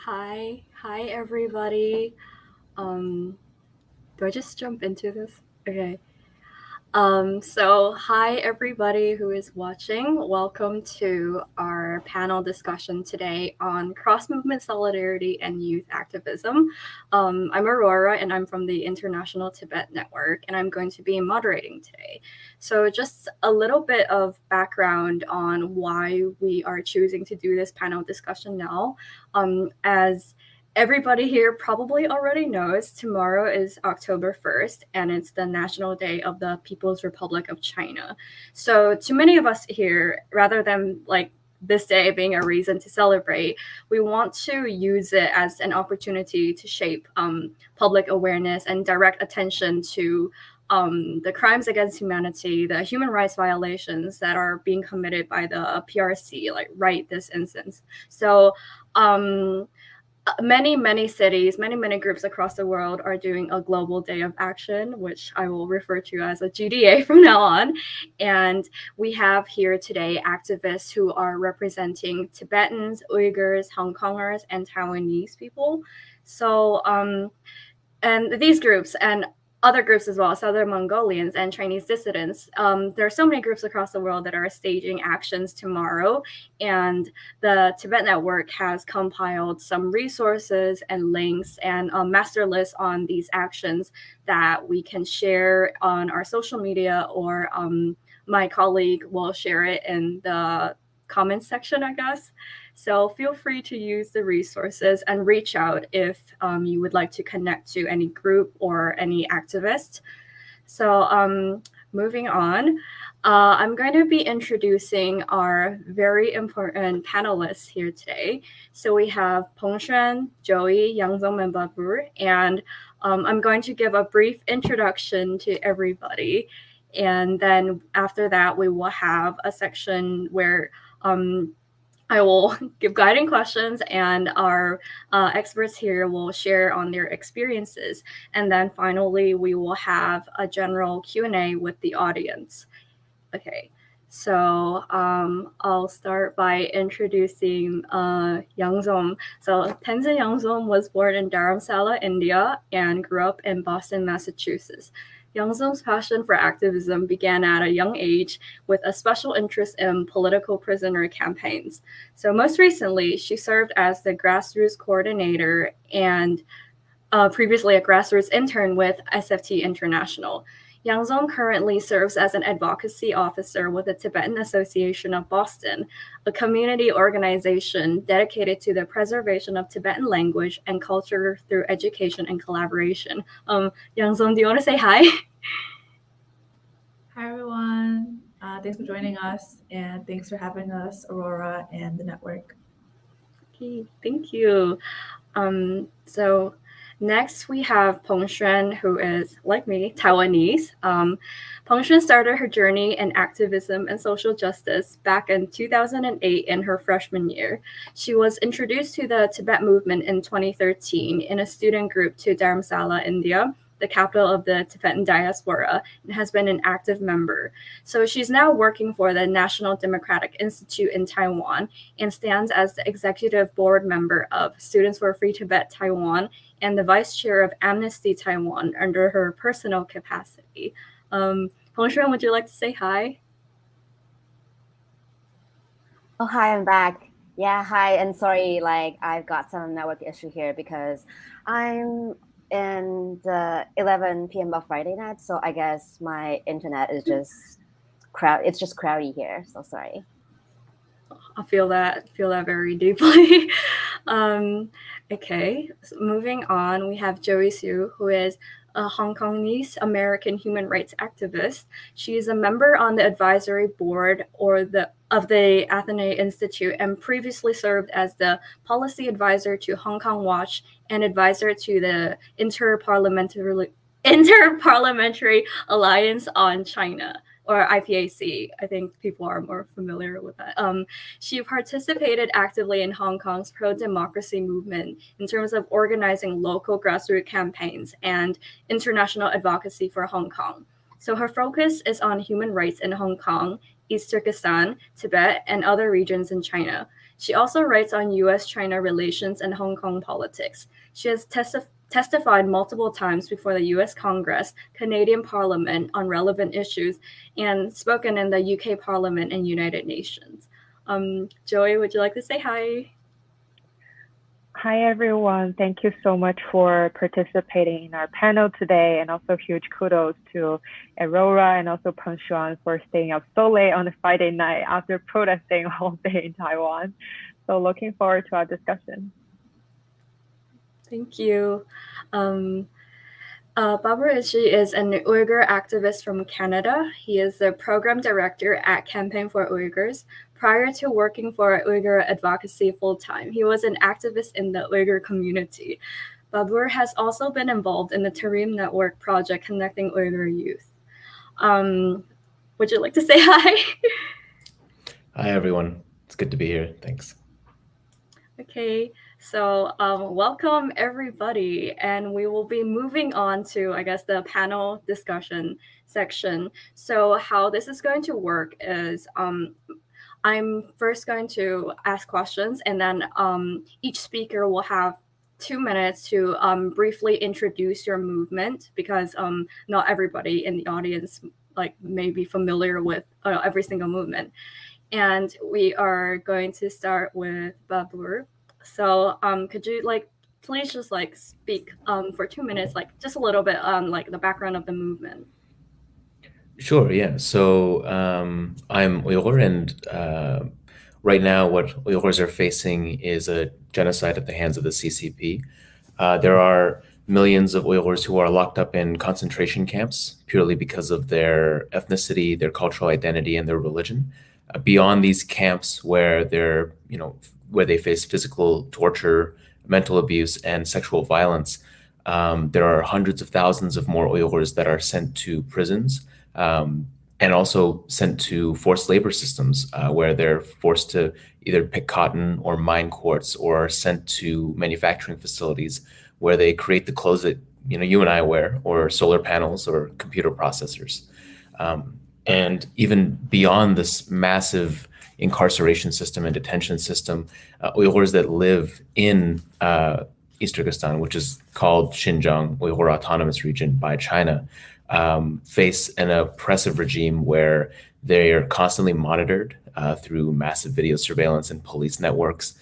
Hi everybody. Um, do I just jump into this? Okay. So hi everybody who is watching. Welcome to our panel discussion today on cross-movement solidarity and youth activism. I'm Aurora and I'm from the International Tibet Network and I'm going to be moderating today. So just a little bit of background on why we are choosing to do this panel discussion now. As everybody here probably already knows, tomorrow is October 1st, and it's the National Day of the People's Republic of China. So to many of us here, rather than this day being a reason to celebrate, we want to use it as an opportunity to shape public awareness and direct attention to the crimes against humanity, the human rights violations that are being committed by the PRC, right this instance. So many cities, many groups across the world are doing a global day of action, which I will refer to as a GDA from now on. And we have here today activists who are representing Tibetans, Uyghurs, Hong Kongers, and Taiwanese people. So and these groups and other groups as well, Southern Mongolians and Chinese dissidents. There are so many groups across the world that are staging actions tomorrow, and the Tibet Network has compiled some resources and links and a master list on these actions that we can share on our social media, or my colleague will share it in the comments section, I guess. So feel free to use the resources and reach out if you would like to connect to any group or any activist. So moving on, I'm going to be introducing our very important panelists here today. So we have Peng Xuan, Joey, Yangzong, and Babur, and I'm going to give a brief introduction to everybody. And then after that, we will have a section where I will give guiding questions, and our experts here will share on their experiences. And then finally, we will have a general Q&A with the audience. Okay, so I'll start by introducing Yang Zong. So Tenzin Yang Zong was born in Dharamsala, India, and grew up in Boston, Massachusetts. Yang Zong's passion for activism began at a young age with a special interest in political prisoner campaigns. So most recently, she served as the grassroots coordinator and previously a grassroots intern with SFT International. Yang Zong currently serves as an advocacy officer with the Tibetan Association of Boston, a community organization dedicated to the preservation of Tibetan language and culture through education and collaboration. Yang Zong, do you want to say hi? Hi, everyone. Thanks for joining us, and thanks for having us, Aurora and the network. Okay, thank you. So next we have Peng Xuan, who is, like me, Taiwanese. Peng Xuan started her journey in activism and social justice back in 2008 in her freshman year. She was introduced to the Tibet movement in 2013 in a student group to Dharamsala, India, the capital of the Tibetan Diaspora, and has been an active member. So she's now working for the National Democratic Institute in Taiwan and stands as the executive board member of Students for Free Tibet Taiwan and the vice chair of Amnesty Taiwan under her personal capacity. Peng Xuan, would you like to say hi? Oh, hi, I'm back. Yeah, hi, and sorry, I've got some network issue here because I'm in the 11 p.m. of Friday night, so I guess my internet is just it's just crowdy here, so sorry. I feel that very deeply. Okay, so moving on, we have Joey Su, who is a Hong Kongese American human rights activist. She is a member on the advisory board of the Athenae Institute and previously served as the policy advisor to Hong Kong Watch and advisor to the Interparliamentary Alliance on China, or IPAC. I think people are more familiar with that. She participated actively in Hong Kong's pro-democracy movement in terms of organizing local grassroots campaigns and international advocacy for Hong Kong. So her focus is on human rights in Hong Kong, East Turkestan, Tibet, and other regions in China. She also writes on US-China relations and Hong Kong politics. She has testified multiple times before the US Congress, Canadian Parliament on relevant issues, and spoken in the UK Parliament and United Nations. Joey, would you like to say hi? Hi, everyone. Thank you so much for participating in our panel today, and also huge kudos to Aurora and also Peng Shuan for staying up so late on a Friday night after protesting all day in Taiwan. So looking forward to our discussion. Thank you. Babar Ishi is an Uyghur activist from Canada. He is the program director at Campaign for Uyghurs. Prior to working for Uyghur advocacy full-time, he was an activist in the Uyghur community. Babur has also been involved in the Tarim Network project connecting Uyghur youth. Would you like to say hi? Hi, everyone. It's good to be here. Thanks. Okay, so welcome everybody, and we will be moving on to, I guess, the panel discussion section. So how this is going to work is I'm first going to ask questions, and then each speaker will have 2 minutes to briefly introduce your movement, because not everybody in the audience may be familiar with every single movement. And we are going to start with Babur. So could you please just speak for 2 minutes, just a little bit on the background of the movement? Sure, yeah. So I'm Uyghur, and right now what Uyghurs are facing is a genocide at the hands of the CCP. There are millions of Uyghurs who are locked up in concentration camps purely because of their ethnicity, their cultural identity, and their religion. Beyond these camps where where they face physical torture, mental abuse, and sexual violence, there are hundreds of thousands of more Uyghurs that are sent to prisons, and also sent to forced labor systems where they're forced to either pick cotton or mine quartz, or sent to manufacturing facilities where they create the clothes that you and I wear, or solar panels or computer processors. And even beyond this massive incarceration system and detention system, Uyghurs that live in East Turkestan, which is called Xinjiang Uyghur Autonomous Region by China, face an oppressive regime where they are constantly monitored through massive video surveillance and police networks.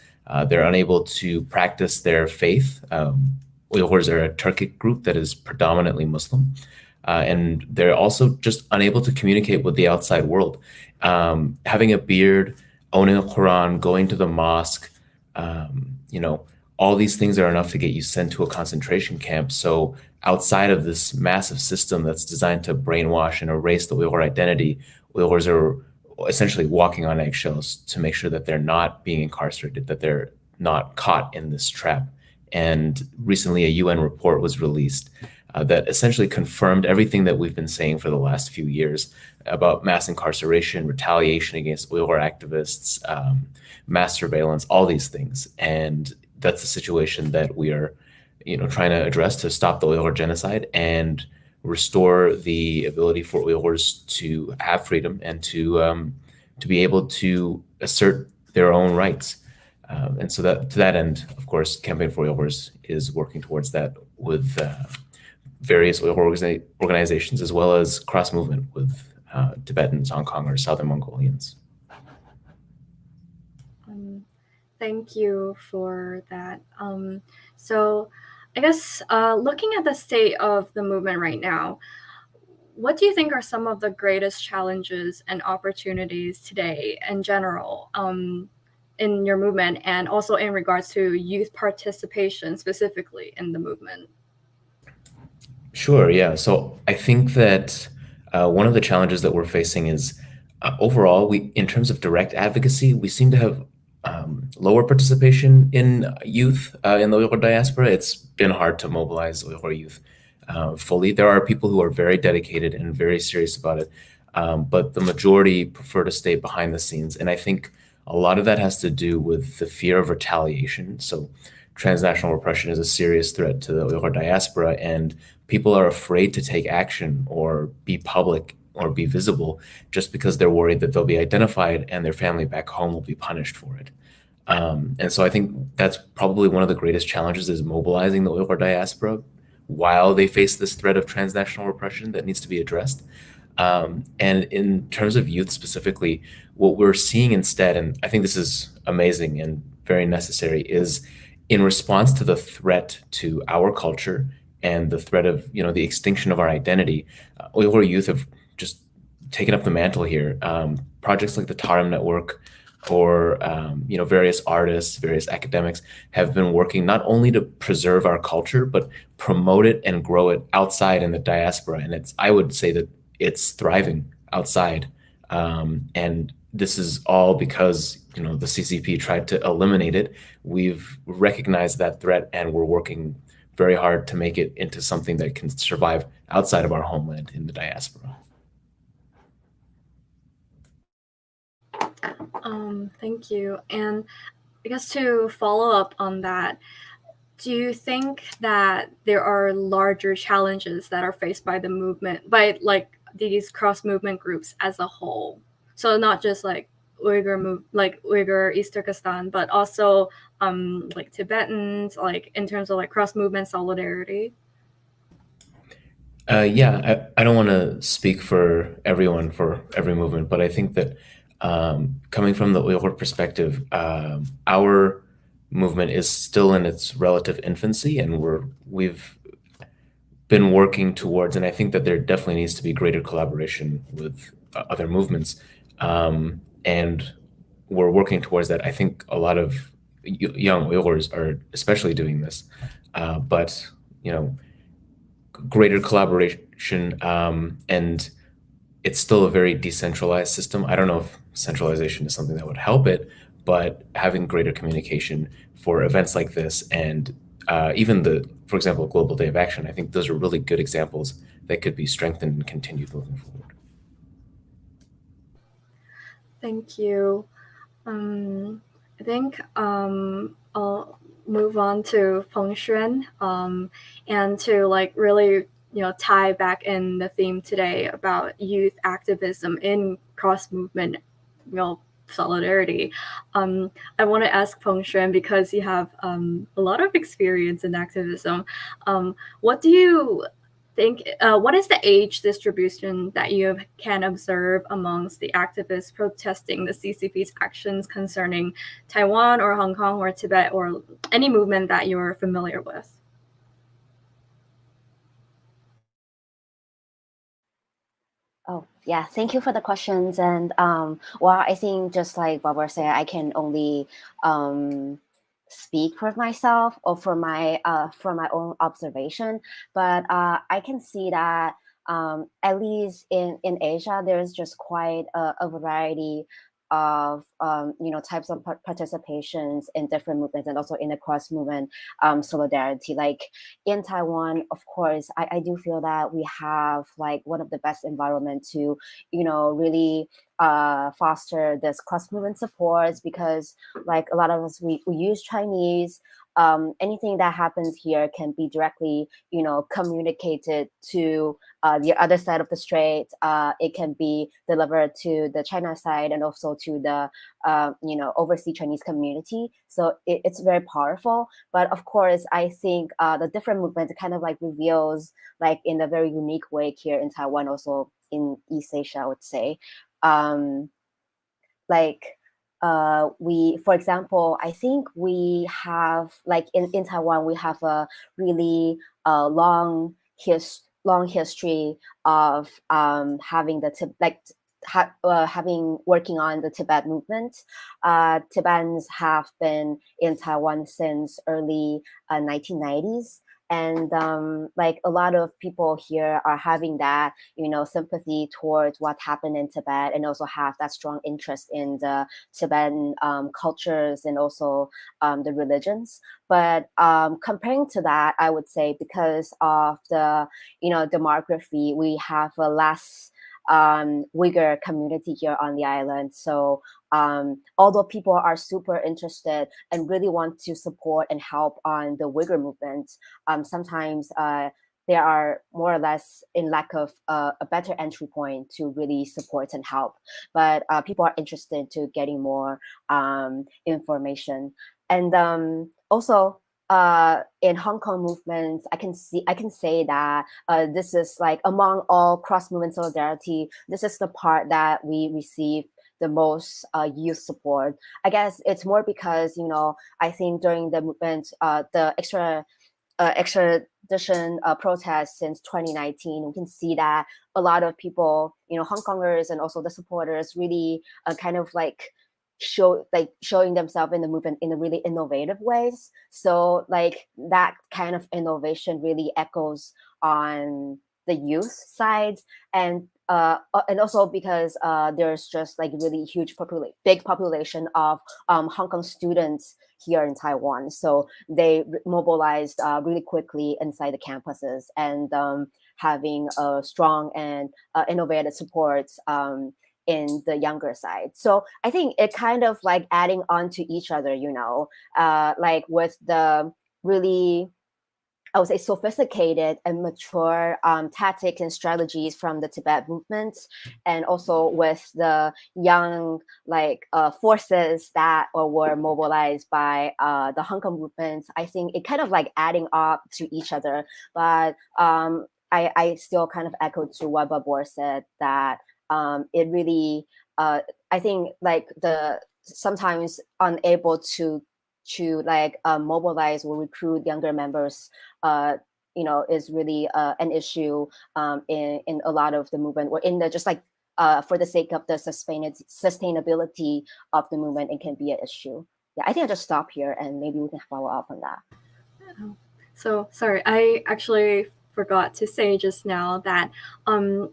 They're unable to practice their faith. Uyghurs are a Turkic group that is predominantly Muslim. And they're also just unable to communicate with the outside world. Having a beard, owning a Quran, going to the mosque, all these things are enough to get you sent to a concentration camp. So outside of this massive system that's designed to brainwash and erase the Uyghur identity, Uyghurs are essentially walking on eggshells to make sure that they're not being incarcerated, that they're not caught in this trap. And recently a UN report was released that essentially confirmed everything that we've been saying for the last few years about mass incarceration, retaliation against Uyghur activists, mass surveillance, all these things. And that's the situation that we are, trying to address to stop the Uyghur genocide and restore the ability for Uyghurs to have freedom and to be able to assert their own rights. And so that to that end, of course, Campaign for Uyghurs is working towards that with various Uyghur organizations, as well as cross-movement with Tibetans, Hong Kongers, Southern Mongolians. Thank you for that. So I guess looking at the state of the movement right now, what do you think are some of the greatest challenges and opportunities today in general in your movement, and also in regards to youth participation specifically in the movement? Sure, yeah. So I think that one of the challenges that we're facing is overall, in terms of direct advocacy, we seem to have lower participation in youth in the Uyghur diaspora. It's been hard to mobilize Uyghur youth fully. There are people who are very dedicated and very serious about it, but the majority prefer to stay behind the scenes. And I think a lot of that has to do with the fear of retaliation. So transnational repression is a serious threat to the Uyghur diaspora, and people are afraid to take action or be public or be visible just because they're worried that they'll be identified and their family back home will be punished for it. And so I think that's probably one of the greatest challenges is mobilizing the Uyghur diaspora while they face this threat of transnational repression that needs to be addressed. And in terms of youth specifically, what we're seeing instead, and I think this is amazing and very necessary, is in response to the threat to our culture and the threat of the extinction of our identity, Uyghur youth have just taken up the mantle here. Projects like the Tarim Network or various artists, various academics have been working not only to preserve our culture, but promote it and grow it outside in the diaspora. And I would say that it's thriving outside. And this is all because the CCP tried to eliminate it. We've recognized that threat and we're working very hard to make it into something that can survive outside of our homeland in the diaspora. Thank you. And I guess to follow up on that, do you think that there are larger challenges that are faced by the movement, by like these cross movement groups as a whole? So not just like Uyghur East Turkestan, but also like Tibetans, like in terms of like cross movement solidarity. Yeah, I don't want to speak for everyone for every movement, but I think that coming from the Uyghur perspective, our movement is still in its relative infancy, and we've been working towards, and I think that there definitely needs to be greater collaboration with other movements, and we're working towards that. I think a lot of young Uyghurs are especially doing this, but greater collaboration, and it's still a very decentralized system. I don't know if centralization is something that would help it, but having greater communication for events like this and even for example, Global Day of Action, I think those are really good examples that could be strengthened and continued moving forward. Thank you. I think I'll move on to Feng Xuan and to like really tie back in the theme today about youth activism in cross movement solidarity. I want to ask Feng Xuan, because you have a lot of experience in activism. What do you think? What is the age distribution that you can observe amongst the activists protesting the CCP's actions concerning Taiwan or Hong Kong or Tibet or any movement that you're familiar with? Oh, yeah. Thank you for the questions. And well, I think just like what we're saying, I can only speak for myself or for my own observation. But I can see that at least in Asia, there's just quite a variety of types of participations in different movements and also in the cross movement solidarity. Like in Taiwan, of course, I do feel that we have like one of the best environment to really foster this cross movement supports, because like a lot of us we use Chinese. Anything that happens here can be directly communicated to the other side of the strait. It can be delivered to the China side and also to the overseas Chinese community. So it's very powerful. But of course, I think the different movements kind of like reveals like in a very unique way here in Taiwan, also in East Asia, I would say. For example, I think we have like in Taiwan, we have a really long history of having working on the Tibet movement. Tibetans have been in Taiwan since early 1990s. And like a lot of people here are having that, sympathy towards what happened in Tibet, and also have that strong interest in the Tibetan cultures and also the religions. But comparing to that, I would say because of the, demography, we have a less Uyghur community here on the island. So although people are super interested and really want to support and help on the Uyghur movement, sometimes they are more or less in lack of a better entry point to really support and help. But people are interested to getting more information. And also in Hong Kong movements, I can say that this is like among all cross movement solidarity, this is the part that we receive the most youth support. I guess it's more because, you know, I think during the movement, the extradition protests since 2019, we can see that a lot of people, you know, Hong Kongers and also the supporters really kind of like showing themselves in the movement in a really innovative ways. So like that kind of innovation really echoes on the youth side, and also because there's just like really huge big population of Hong Kong students here in Taiwan, so they mobilized really quickly inside the campuses, and having a strong and innovative support in the younger side. So I think it kind of like adding on to each other, you know, like with the really, I would say, sophisticated and mature tactics and strategies from the Tibet movement, and also with the young like forces that were mobilized by the Hong Kong movement. I think it kind of like adding up to each other. But I still kind of echo to what Babur said, that it really, I think like the sometimes unable to like mobilize or recruit younger members, you know, is really an issue in a lot of the movement, or in the just like for the sake of the sustainability of the movement, it can be an issue. Yeah, I think I'll just stop here and maybe we can follow up on that. So sorry, I actually forgot to say just now that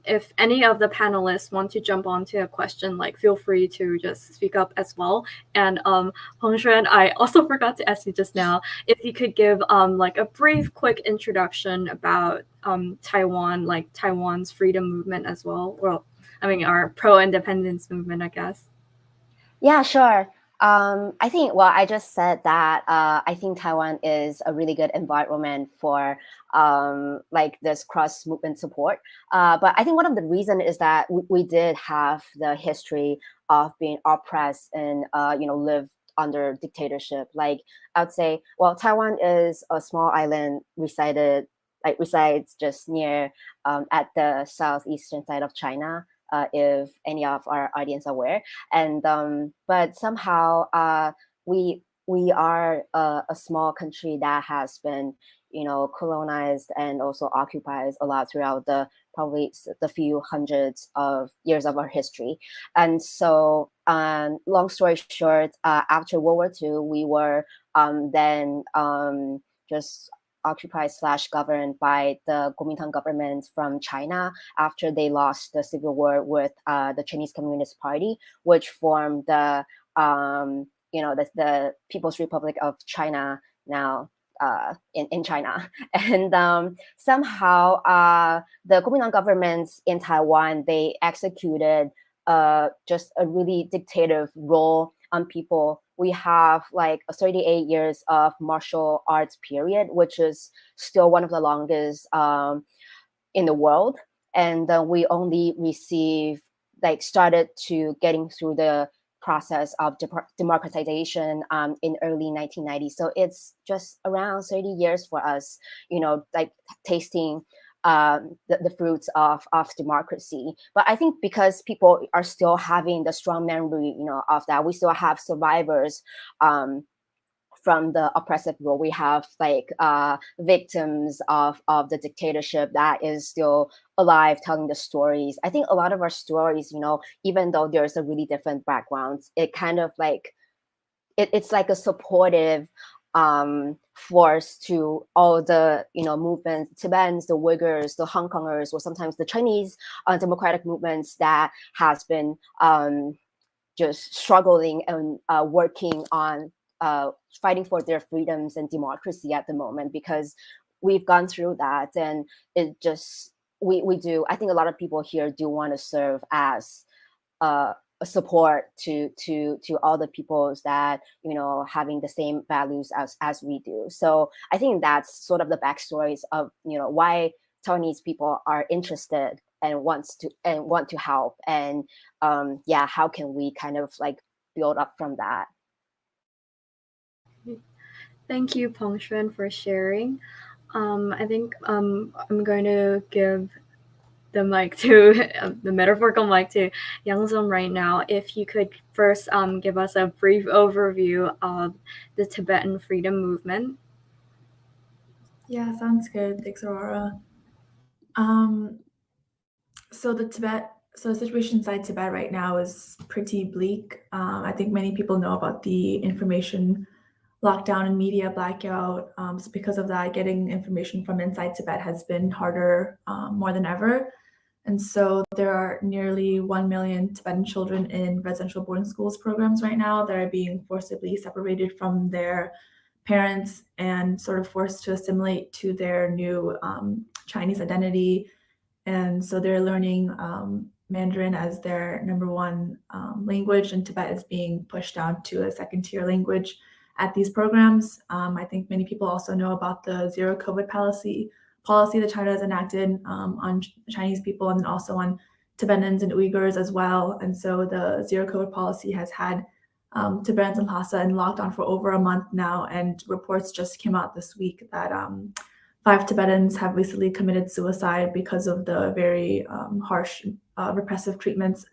if any of the panelists want to jump onto a question, like feel free to just speak up as well. And Hong Xuan, I also forgot to ask you just now if you could give like a brief, quick introduction about Taiwan, like Taiwan's freedom movement as well. Well, I mean our pro-independence movement, I guess. Yeah, sure. I think, well, I just said that I think Taiwan is a really good environment for like this cross movement support. But I think one of the reasons is that we did have the history of being oppressed and, you know, live under dictatorship. Like I would say, well, Taiwan is a small island resides just near at the southeastern side of China. If any of our audience are aware, and but somehow we are a small country that has been, you know, colonized and also occupied a lot throughout the probably the few hundreds of years of our history. And so long story short, after World War II, we were then just occupied / governed by the Kuomintang government from China after they lost the civil war with the Chinese Communist Party, which formed the you know, the People's Republic of China now in China. And somehow the Kuomintang governments in Taiwan, they executed just a really dictative role on people. We have like 38 years of martial arts period, which is still one of the longest in the world. And we only started to getting through the process of democratization in early 1990s. So it's just around 30 years for us, you know, like tasting the fruits of democracy. But I think because people are still having the strong memory, you know, of that, we still have survivors from the oppressive rule. We have like victims of the dictatorship that is still alive, telling the stories. I think a lot of our stories, you know, even though there's a really different backgrounds, it kind of like it's like a supportive force to all the, you know, movements, Tibetans, the Uyghurs, the Hong Kongers, or sometimes the Chinese democratic movements that has been just struggling and working on fighting for their freedoms and democracy at the moment, because we've gone through that. And it just, we do, I think a lot of people here do want to serve as a support to all the peoples that, you know, having the same values as we do. So I think that's sort of the backstories of, you know, why Taiwanese people are interested and want to help, and how can we kind of like build up from that? Thank you, Peng Xuan, for sharing. I think I'm going to give the mic to the metaphorical mic to Yang Zong right now. If you could first give us a brief overview of the Tibetan freedom movement. Yeah, sounds good. Thanks, Aurora. So the situation inside Tibet right now is pretty bleak. I think many people know about the information lockdown and media blackout. So because of that, getting information from inside Tibet has been harder more than ever. And so there are nearly 1 million Tibetan children in residential boarding schools programs right now that are being forcibly separated from their parents and sort of forced to assimilate to their new Chinese identity. And so they're learning Mandarin as their number one language, and Tibet is being pushed down to a second-tier language at these programs. I think many people also know about the zero COVID policy that China has enacted on Chinese people and then also on Tibetans and Uyghurs as well. And so the zero COVID policy has had Tibetans and Lhasa in lockdown for over a month now, and reports just came out this week that 5 Tibetans have recently committed suicide because of the very harsh repressive treatments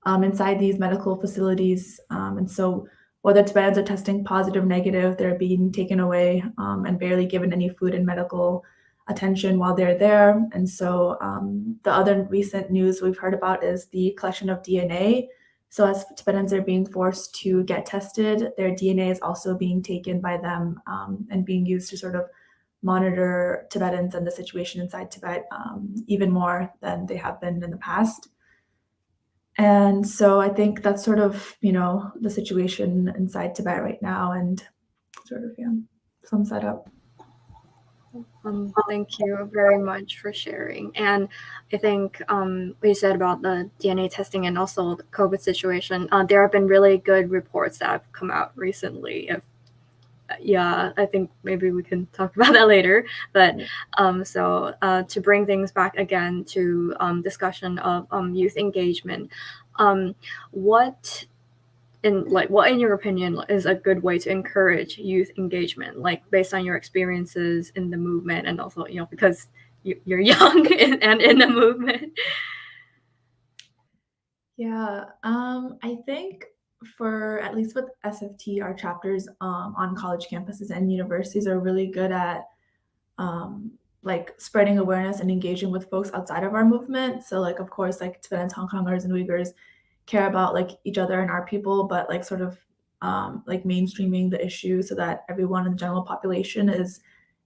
inside these medical facilities. And so whether Tibetans are testing positive or negative, they're being taken away and barely given any food and medical attention while they're there. And so the other recent news we've heard about is the collection of DNA. So as Tibetans are being forced to get tested, their DNA is also being taken by them and being used to sort of monitor Tibetans and the situation inside Tibet even more than they have been in the past. And so I think that's sort of, the situation inside Tibet right now, and sort of, sums that up. Thank you very much for sharing. And I think what you said about the DNA testing and also the COVID situation, there have been really good reports that have come out recently. I think maybe we can talk about that later. But to bring things back again to discussion of youth engagement, what in your opinion is a good way to encourage youth engagement, like based on your experiences in the movement and also because you're young and in the movement? I think for at least with SFT, our chapters on college campuses and universities are really good at spreading awareness and engaging with folks outside of our movement. So of course Tibetans, Hong Kongers, and Uyghurs care about each other and our people, but sort of mainstreaming the issue so that everyone in the general population is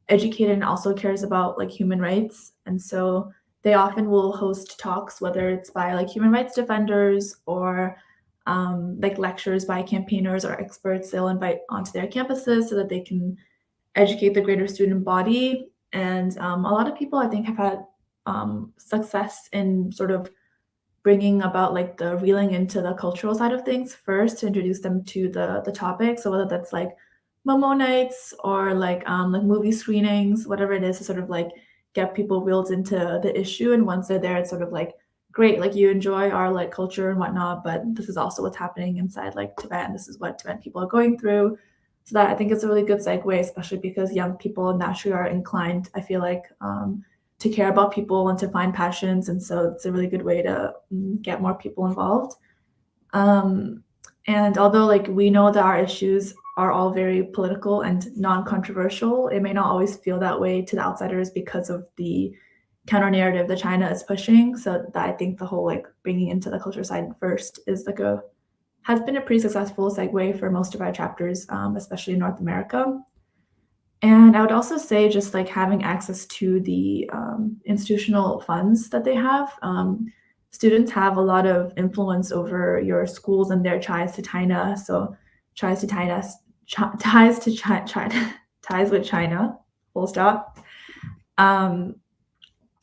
educated and also cares about human rights. And so they often will host talks, whether it's by human rights defenders or lectures by campaigners or experts they'll invite onto their campuses so that they can educate the greater student body. And a lot of people I think have had success in sort of bringing about the reeling into the cultural side of things first to introduce them to the topic. So whether that's Momo nights or movie screenings, whatever it is, to sort of get people reeled into the issue. And once they're there, it's sort of great, you enjoy our culture and whatnot, but this is also what's happening inside Tibet, and this is what Tibetan people are going through. So that I think it's a really good segue, especially because young people naturally are inclined, I feel to care about people and to find passions. And so it's a really good way to get more people involved. And although we know that our issues are all very political and non-controversial, it may not always feel that way to the outsiders because of the counter narrative that China is pushing. So that I think the whole bringing into the culture side first is has been a pretty successful segue for most of our chapters, especially in North America. And I would also say just having access to the institutional funds that they have. Students have a lot of influence over your schools and their ties to China. So ties with China, full stop.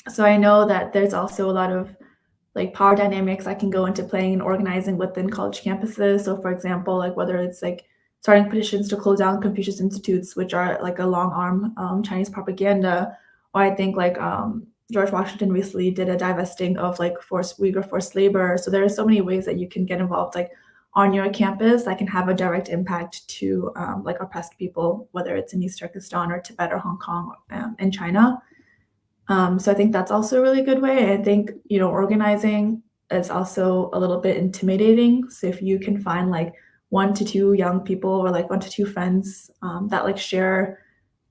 So I know that there's also a lot of power dynamics that can go into playing and organizing within college campuses. So for example, whether it's starting petitions to close down Confucius institutes, which are a long arm Chinese propaganda, or I think George Washington recently did a divesting of like Uyghur forced labor. So there are so many ways that you can get involved like on your campus that can have a direct impact to like oppressed people, whether it's in East Turkestan or Tibet or Hong Kong and China. So I think that's also a really good way. I think, organizing is also a little bit intimidating. So if you can find like 1 to 2 young people or like 1 to 2 friends that like share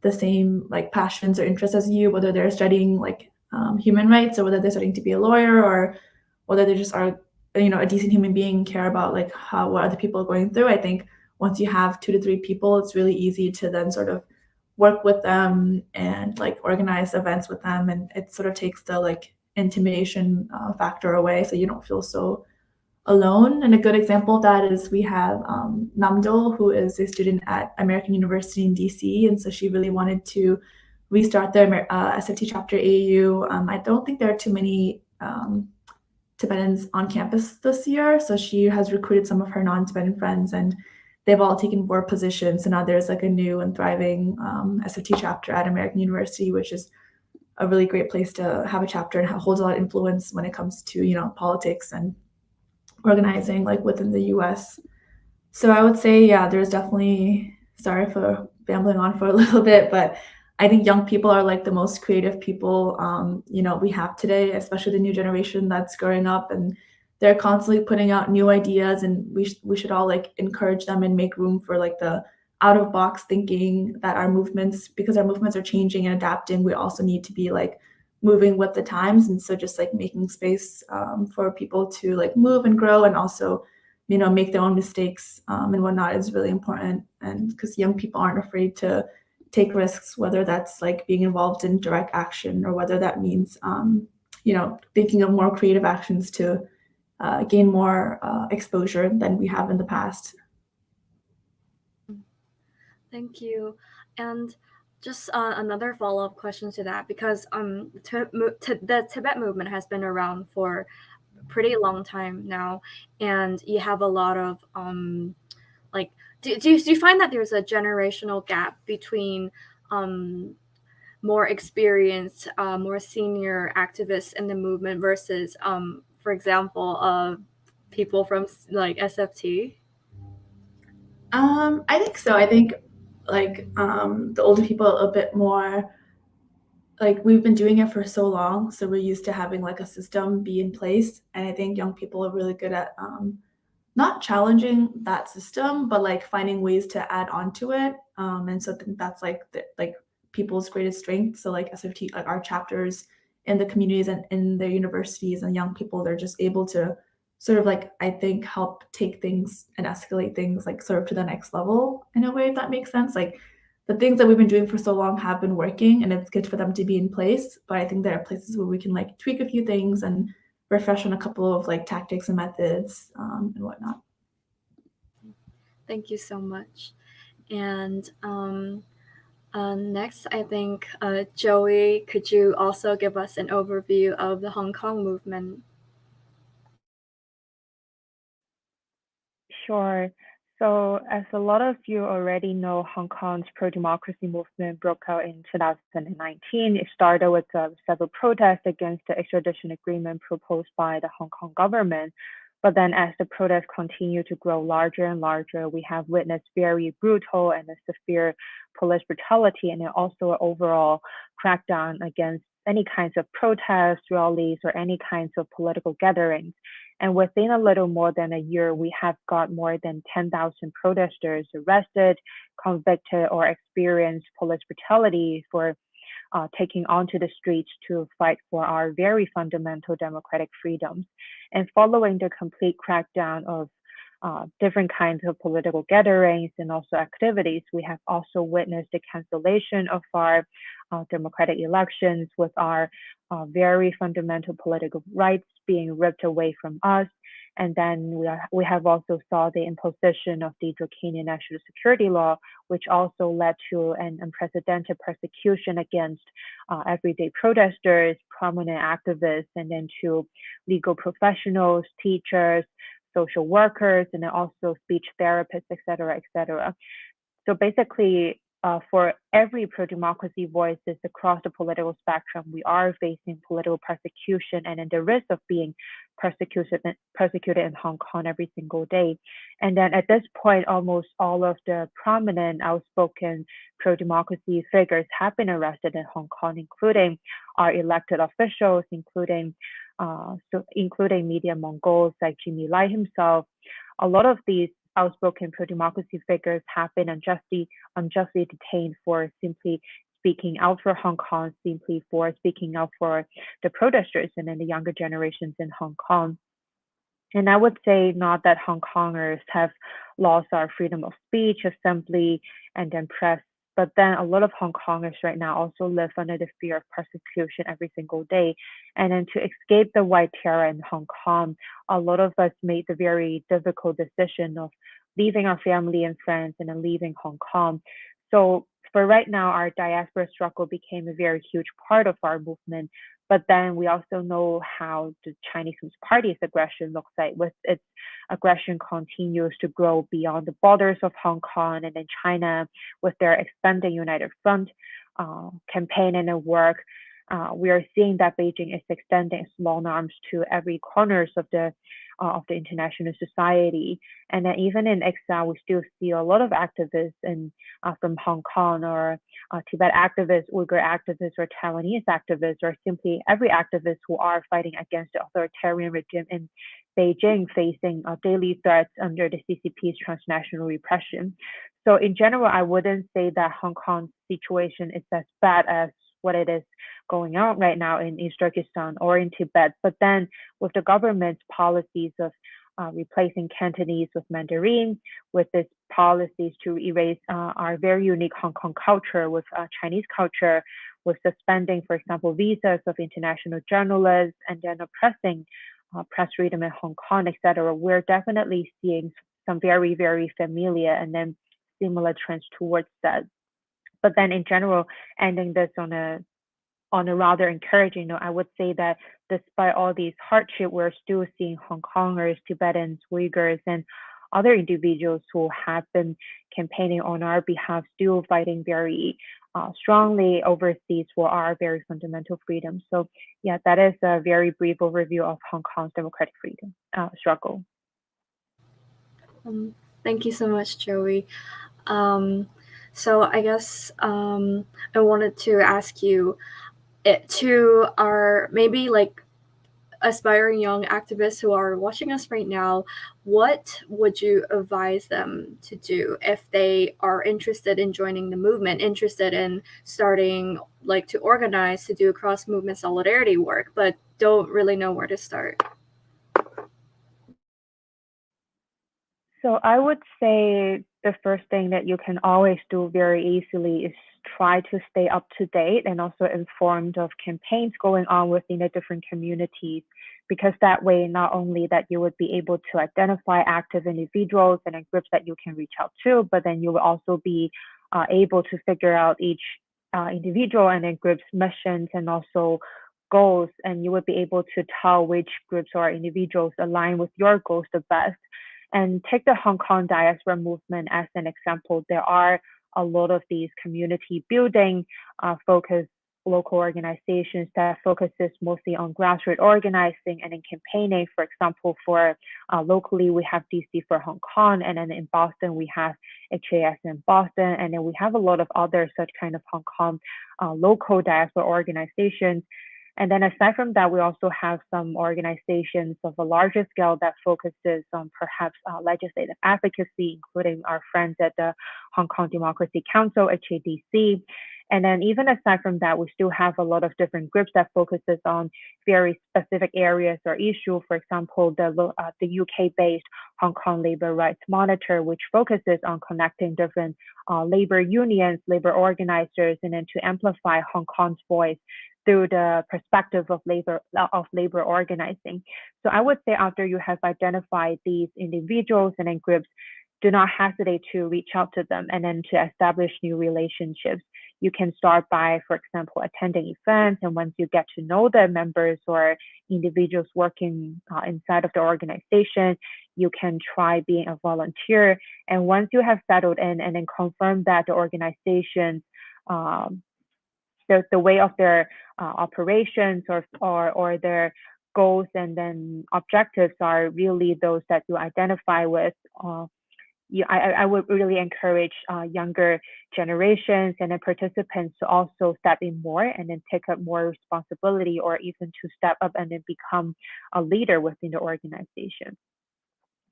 the same like passions or interests as you, whether they're studying like human rights or whether they're studying to be a lawyer or whether they just are, a decent human being, care about like what other people are going through. I think once you have 2 to 3 people, it's really easy to then sort of work with them and like organize events with them, and it sort of takes the like intimidation factor away, so you don't feel so alone. And a good example of that is we have Namdol, who is a student at American University in DC, and so she really wanted to restart the SFT chapter AU. I don't think there are too many Tibetans on campus this year, so she has recruited some of her non-Tibetan friends, and they've all taken board positions. So now there's like a new and thriving SFT chapter at American University, which is a really great place to have a chapter and holds a lot of influence when it comes to politics and organizing like within the US. So I would say, yeah, there's definitely, sorry for rambling on for a little bit, but I think young people are like the most creative people, we have today, especially the new generation that's growing up, and they're constantly putting out new ideas, and we should all like encourage them and make room for like the out of box thinking that because our movements are changing and adapting, we also need to be like moving with the times. And so just like making space for people to like move and grow and also make their own mistakes and whatnot is really important. And because young people aren't afraid to take risks, whether that's like being involved in direct action or whether that means thinking of more creative actions to gain more exposure than we have in the past. Thank you. And just another follow-up question to that, because the Tibet movement has been around for a pretty long time now, and you have a lot of like, do you find that there's a generational gap between more experienced, more senior activists in the movement versus, for example, people from like SFT? I think so. I think like the older people are a bit more like, we've been doing it for so long, so we're used to having like a system be in place. And I think young people are really good at not challenging that system, but like finding ways to add on to it. And so I think that's like people's greatest strength. So like SFT, like our chapters in the communities and in their universities and young people, they're just able to sort of like, I think, help take things and escalate things like sort of to the next level in a way, if that makes sense. Like the things that we've been doing for so long have been working, and it's good for them to be in place. But I think there are places where we can like tweak a few things and refresh on a couple of like tactics and methods and whatnot. Thank you so much. And next, I think, Joey, could you also give us an overview of the Hong Kong movement? Sure. So, as a lot of you already know, Hong Kong's pro-democracy movement broke out in 2019. It started with several protests against the extradition agreement proposed by the Hong Kong government. But then as the protests continue to grow larger and larger, we have witnessed very brutal and a severe police brutality, and also an overall crackdown against any kinds of protests, rallies, or any kinds of political gatherings. And within a little more than a year, we have got more than 10,000 protesters arrested, convicted, or experienced police brutality for taking onto the streets to fight for our very fundamental democratic freedoms. And following the complete crackdown of different kinds of political gatherings and also activities, we have also witnessed the cancellation of our democratic elections, with our very fundamental political rights being ripped away from us. And then we have also saw the imposition of the draconian national security law, which also led to an unprecedented persecution against everyday protesters, prominent activists, and then to legal professionals, teachers, social workers, and then also speech therapists, et cetera, et cetera. So basically, for every pro-democracy voices across the political spectrum, we are facing political persecution and then the risk of being persecuted in Hong Kong every single day. And then at this point, almost all of the prominent, outspoken pro-democracy figures have been arrested in Hong Kong, including our elected officials, including media mongols like Jimmy Lai himself. A lot of these outspoken pro-democracy figures have been unjustly detained for simply speaking out for Hong Kong, simply for speaking out for the protesters and then the younger generations in Hong Kong. And I would say not that Hong Kongers have lost our freedom of speech, assembly, and then press, but then a lot of Hong Kongers right now also live under the fear of persecution every single day. And then to escape the white terror in Hong Kong, a lot of us made the very difficult decision of leaving our family and friends and then leaving Hong Kong. So for right now, our diaspora struggle became a very huge part of our movement. But then we also know how the Chinese Communist Party's aggression looks like. With its aggression continues to grow beyond the borders of Hong Kong and then China, with their expanding United Front campaign and work. We are seeing that Beijing is extending its long arms to every corners of the international society. And then even in exile, we still see a lot of activists from Hong Kong or Tibet activists, Uyghur activists, or Taiwanese activists, or simply every activist who are fighting against the authoritarian regime in Beijing, facing daily threats under the CCP's transnational repression. So in general, I wouldn't say that Hong Kong's situation is as bad as what it is going on right now in East Turkestan or in Tibet. But then with the government's policies of replacing Cantonese with Mandarin, with its policies to erase our very unique Hong Kong culture with Chinese culture, with suspending, for example, visas of international journalists, and then oppressing press freedom in Hong Kong, etc., we're definitely seeing some very, very familiar and then similar trends towards that. But then in general, ending this on a rather encouraging note, I would say that despite all these hardships, we're still seeing Hong Kongers, Tibetans, Uyghurs, and other individuals who have been campaigning on our behalf, still fighting very strongly overseas for our very fundamental freedoms. So yeah, that is a very brief overview of Hong Kong's democratic freedom struggle. Thank you so much, Joey. So I guess I wanted to ask you, to our maybe like aspiring young activists who are watching us right now, what would you advise them to do if they are interested in joining the movement, interested in starting like to organize, to do cross-movement solidarity work, but don't really know where to start? So I would say the first thing that you can always do very easily is try to stay up to date and also informed of campaigns going on within the different communities, because that way, not only that you would be able to identify active individuals and groups that you can reach out to, but then you will also be able to figure out each individual and then group's missions and also goals, and you would be able to tell which groups or individuals align with your goals the best. And take the Hong Kong diaspora movement as an example. There are a lot of these community building focused local organizations that focuses mostly on grassroots organizing and in campaigning. For example, for locally, we have DC for Hong Kong, and then in Boston, we have HAS in Boston, and then we have a lot of other such kind of Hong Kong local diaspora organizations. And then aside from that, we also have some organizations of a larger scale that focuses on perhaps legislative advocacy, including our friends at the Hong Kong Democracy Council, HADC. And then even aside from that, we still have a lot of different groups that focuses on very specific areas or issues. For example, the UK-based Hong Kong Labor Rights Monitor, which focuses on connecting different labor unions, labor organizers, and then to amplify Hong Kong's voice through the perspective of labor organizing. So I would say after you have identified these individuals and then groups, do not hesitate to reach out to them and then to establish new relationships. you can start by, for example, attending events. And once you get to know the members or individuals working inside of the organization, you can try being a volunteer. And once you have settled in and then confirm that the organization, the way of their operations or their goals and then objectives are really those that you identify with, I would really encourage younger generations and then participants to also step in more and then take up more responsibility, or even to step up and then become a leader within the organization.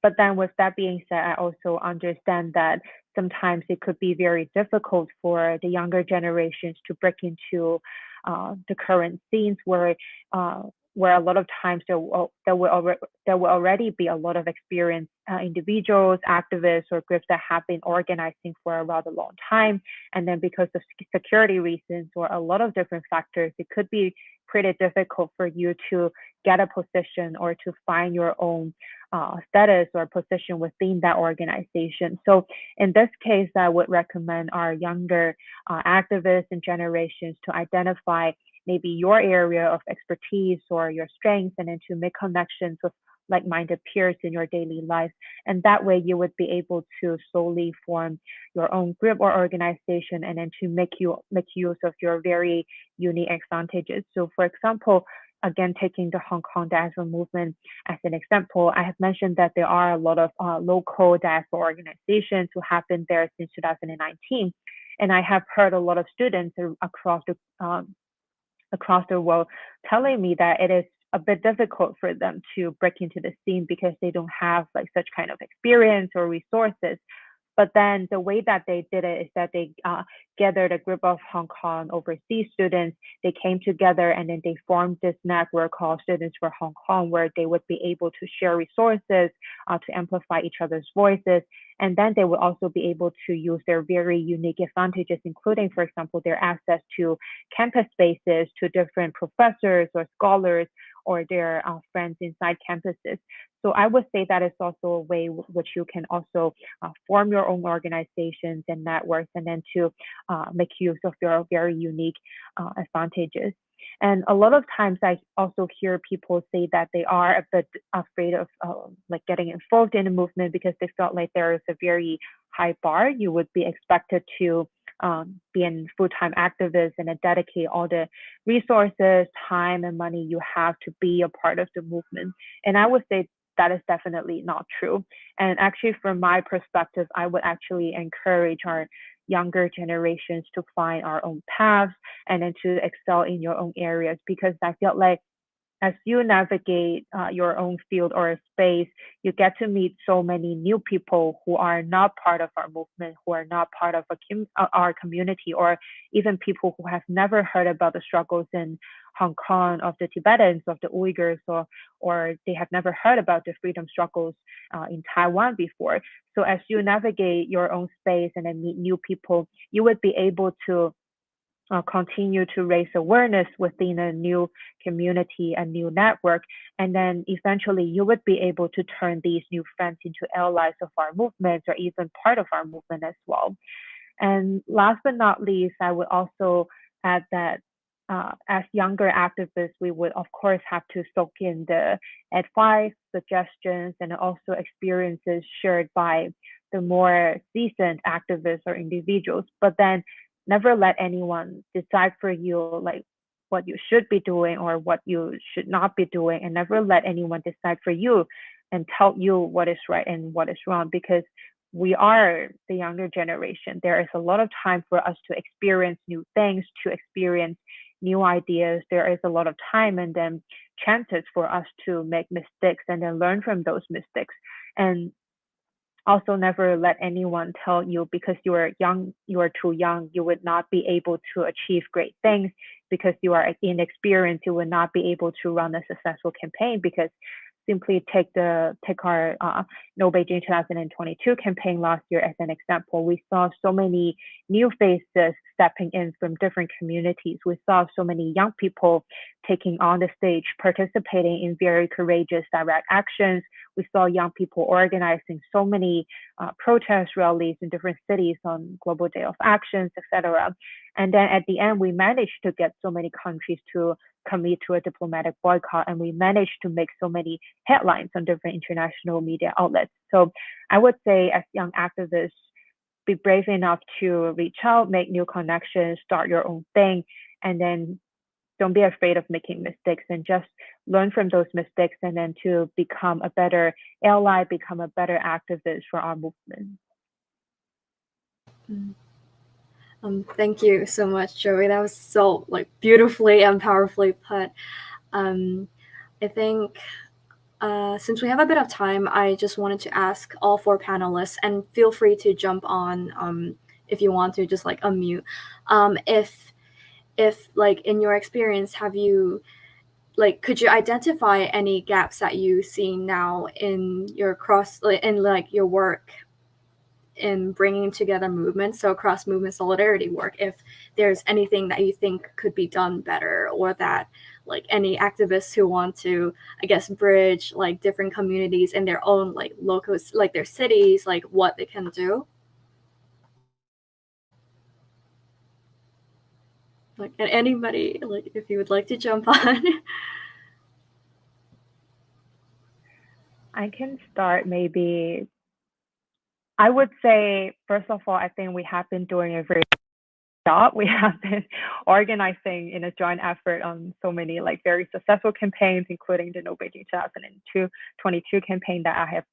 But then with that being said, I also understand that sometimes it could be very difficult for the younger generations to break into the current scenes where a lot of times there will already be a lot of experienced individuals, activists, or groups that have been organizing for a rather long time. And then because of security reasons or a lot of different factors, it could be pretty difficult for you to get a position or to find your own status or position within that organization. So in this case, I would recommend our younger activists and generations to identify maybe your area of expertise or your strengths, and then to make connections with like-minded peers in your daily life. And that way you would be able to slowly form your own group or organization, and then to make use of your very unique advantages. So for example, again, taking the Hong Kong diaspora movement as an example, I have mentioned that there are a lot of local diaspora organizations who have been there since 2019. And I have heard a lot of students across the world telling me that it is a bit difficult for them to break into the scene because they don't have like such kind of experience or resources. But then the way that they did it is that they gathered a group of Hong Kong overseas students. They came together and then they formed this network called Students for Hong Kong, where they would be able to share resources, to amplify each other's voices. And then they would also be able to use their very unique advantages, including, for example, their access to campus spaces, to different professors or scholars, or their friends inside campuses. So I would say that is also a way which you can also form your own organizations and networks, and then to make use of your very unique advantages. And a lot of times I also hear people say that they are a bit afraid of like getting involved in a movement because they felt like there is a very high bar. You would be expected to be a full-time activist and dedicate all the resources, time, and money you have to be a part of the movement. And I would say that is definitely not true. And actually, from my perspective, I would actually encourage our younger generations to find our own paths and then to excel in your own areas, because I feel like as you navigate your own field or space, you get to meet so many new people who are not part of our movement, who are not part of our community, or even people who have never heard about the struggles in Hong Kong of the Tibetans, of the Uyghurs, or they have never heard about the freedom struggles in Taiwan before. So as you navigate your own space and then meet new people, you would be able to continue to raise awareness within a new community, a new network, and then eventually you would be able to turn these new friends into allies of our movement, or even part of our movement as well. And last but not least, I would also add that as younger activists, we would of course have to soak in the advice, suggestions, and also experiences shared by the more seasoned activists or individuals, but then never let anyone decide for you like what you should be doing or what you should not be doing, and never let anyone decide for you and tell you what is right and what is wrong, because we are the younger generation. There is a lot of time for us to experience new things, to experience new ideas. There is a lot of time and then chances for us to make mistakes and then learn from those mistakes. And also never let anyone tell you because you are young, you are too young, you would not be able to achieve great things. Because you are inexperienced, you would not be able to run a successful campaign, because simply take our No Beijing 2022 campaign last year as an example. We saw so many new faces stepping in from different communities. We saw so many young people taking on the stage, participating in very courageous direct actions. We saw young people organizing so many protest rallies in different cities on Global Day of Actions, etc. And then at the end, we managed to get so many countries to commit to a diplomatic boycott, and we managed to make so many headlines on different international media outlets. So I would say, as young activists, be brave enough to reach out, make new connections, start your own thing, and then don't be afraid of making mistakes, and just learn from those mistakes, and then to become a better ally, become a better activist for our movement. Thank you so much, Joey. That was so beautifully and powerfully put. I think since we have a bit of time, I just wanted to ask all 4 panelists, and feel free to jump on if you want to, just unmute. If in your experience, have you could you identify any gaps that you see now in your your work in bringing together movements, so cross-movement solidarity work, if there's anything that you think could be done better, or that any activists who want to, I guess, bridge different communities in their own locals, their cities, what they can do? And anybody, if you would like to jump on. I can start maybe. I would say, first of all, I think we have been doing a very good job. We have been organizing in a joint effort on so many very successful campaigns, including the No Beijing 2022 campaign that I have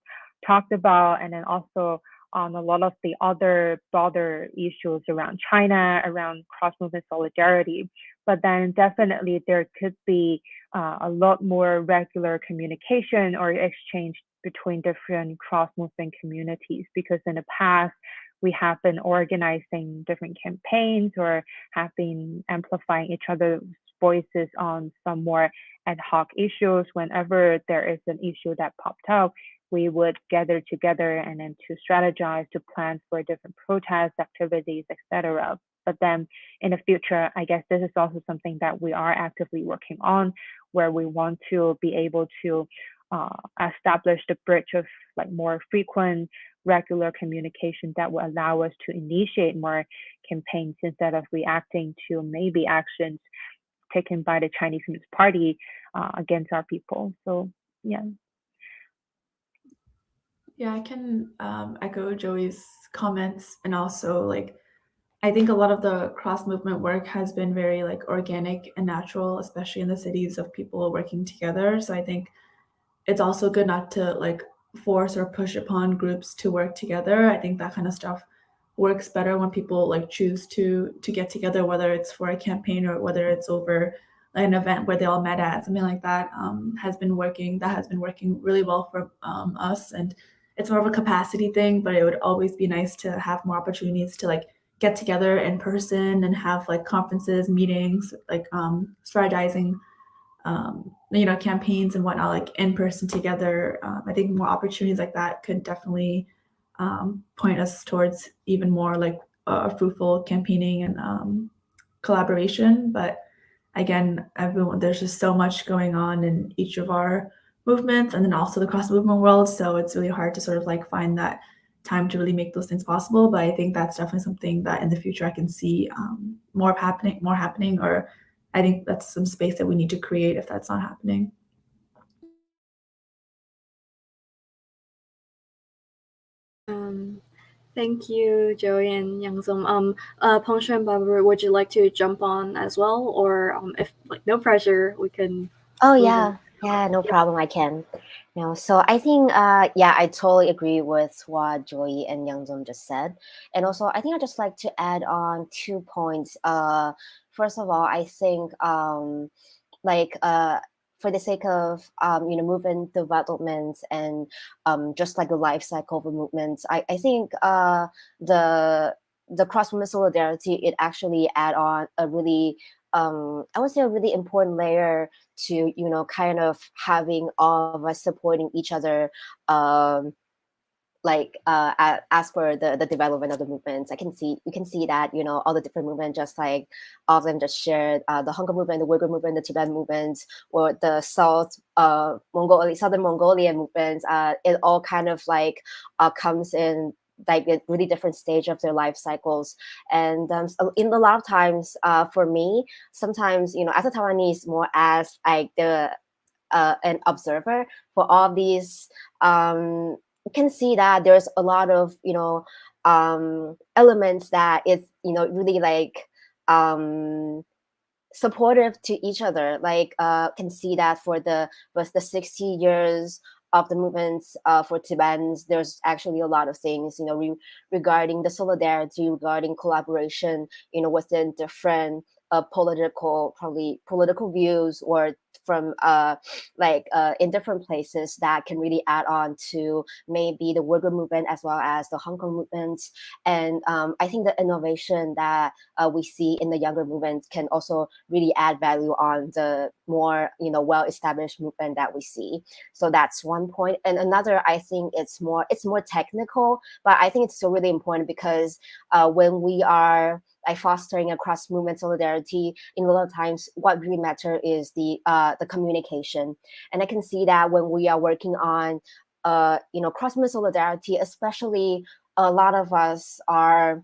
talked about, and then also on a lot of the other broader issues around China, around cross-movement solidarity. But then definitely there could be a lot more regular communication or exchange between different cross-movement communities, because in the past we have been organizing different campaigns or have been amplifying each other's voices on some more ad hoc issues. Whenever there is an issue that popped up, we would gather together and then to strategize, to plan for different protest activities, etc. But then in the future, I guess this is also something that we are actively working on, where we want to be able to establish the bridge of more frequent, regular communication that will allow us to initiate more campaigns instead of reacting to maybe actions taken by the Chinese Communist Party against our people. So yeah. Yeah, I can echo Joey's comments, and also I think a lot of the cross-movement work has been very organic and natural, especially in the cities of people working together. So I think it's also good not to force or push upon groups to work together. I think that kind of stuff works better when people choose to get together, whether it's for a campaign or whether it's over an event where they all met at, something like that. Has been working really well for us, and it's more of a capacity thing, but it would always be nice to have more opportunities to get together in person and have conferences, meetings, strategizing campaigns and whatnot, in person together. I think more opportunities like that could definitely point us towards even more fruitful campaigning and collaboration. But again, there's just so much going on in each of our movements, and then also the cross-movement world. So it's really hard to sort of find that time to really make those things possible. But I think that's definitely something that in the future I can see more happening, or I think that's some space that we need to create if that's not happening. Thank you, Joey and Youngzom. Pongshu and Babu, would you like to jump on as well, or if no pressure, we can. Oh yeah, no problem. I can. So I think I totally agree with what Joey and Youngzom just said, and also I think I'd just like to add on 2 points. First of all, I think for the sake of movement developments and just the life cycle of the movements, I think the cross-movement solidarity, it actually add on a really I would say a really important layer to, kind of having all of us supporting each other, as for the development of the movements. You can see that, all the different movements, just like all of them just shared, the Hong Kong movement, the Uyghur movement, the Tibetan movement, or the Southern Mongolian movements. It all kind of comes in like a really different stage of their life cycles. And so in a lot of times, for me, sometimes, as a Taiwanese, more as like an observer for all these, you can see that there's a lot of elements that is really like supportive to each other. Like can see that for the 60 years of the movements for Tibetans, there's actually a lot of things regarding the solidarity, regarding collaboration within different political views, or from in different places, that can really add on to maybe the Uyghur movement as well as the Hong Kong movement. And I think the innovation that we see in the younger movement can also really add value on the more well-established movement that we see. So that's one point. And another, I think it's more technical, but I think it's still really important, because when we are fostering across movement solidarity, in a lot of times what really matters is the communication. And I can see that when we are working on cross movement solidarity, especially a lot of us are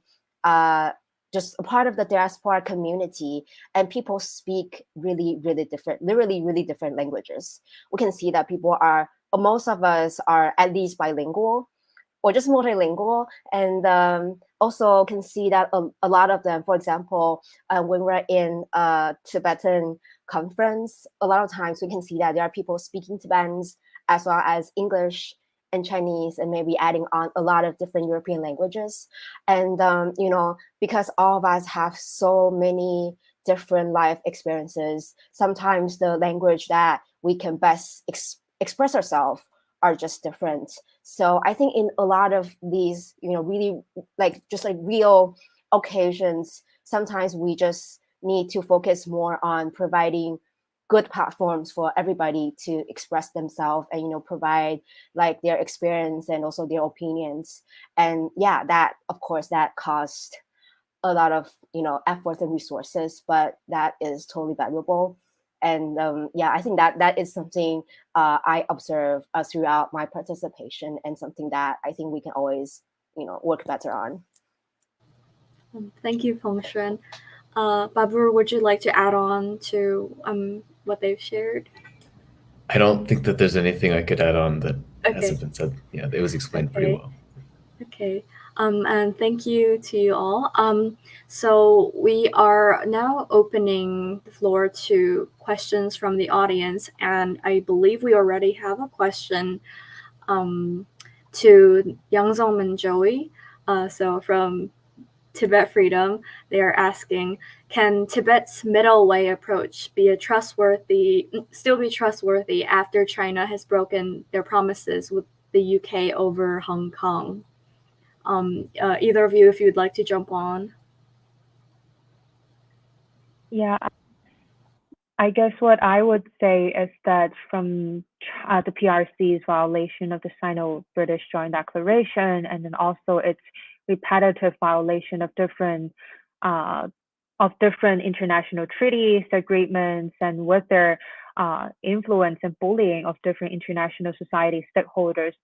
just a part of the diaspora community, and people speak really different languages. We can see that most of us are at least bilingual or just multilingual. And also can see that a lot of them, for example, when we're in a Tibetan conference, a lot of times we can see that there are people speaking Tibetans as well as English and Chinese, and maybe adding on a lot of different European languages. And because all of us have so many different life experiences, sometimes the language that we can best express ourselves are just different. So I think in a lot of these, really just real occasions, sometimes we just need to focus more on providing good platforms for everybody to express themselves and provide their experience and also their opinions. And yeah, that of course that cost a lot of effort and resources, but that is totally valuable. And I think that is something I observe throughout my participation, and something that I think we can always work better on. Thank you, Fengshen. Babur, would you like to add on to what they've shared? I don't think that there's anything I could add on that hasn't been said. Yeah, it was explained pretty well. Okay. And thank you to you all. So we are now opening the floor to questions from the audience, and I believe we already have a question to Yang Zong and Joey. So from Tibet Freedom, they are asking, can Tibet's middle way approach still be trustworthy after China has broken their promises with the UK over Hong Kong? Either of you, if you'd like to jump on. Yeah, I guess what I would say is that from the PRC's violation of the Sino-British Joint Declaration, and then also its repetitive violation of different international treaties, agreements, and with their influence and bullying of different international society stakeholders,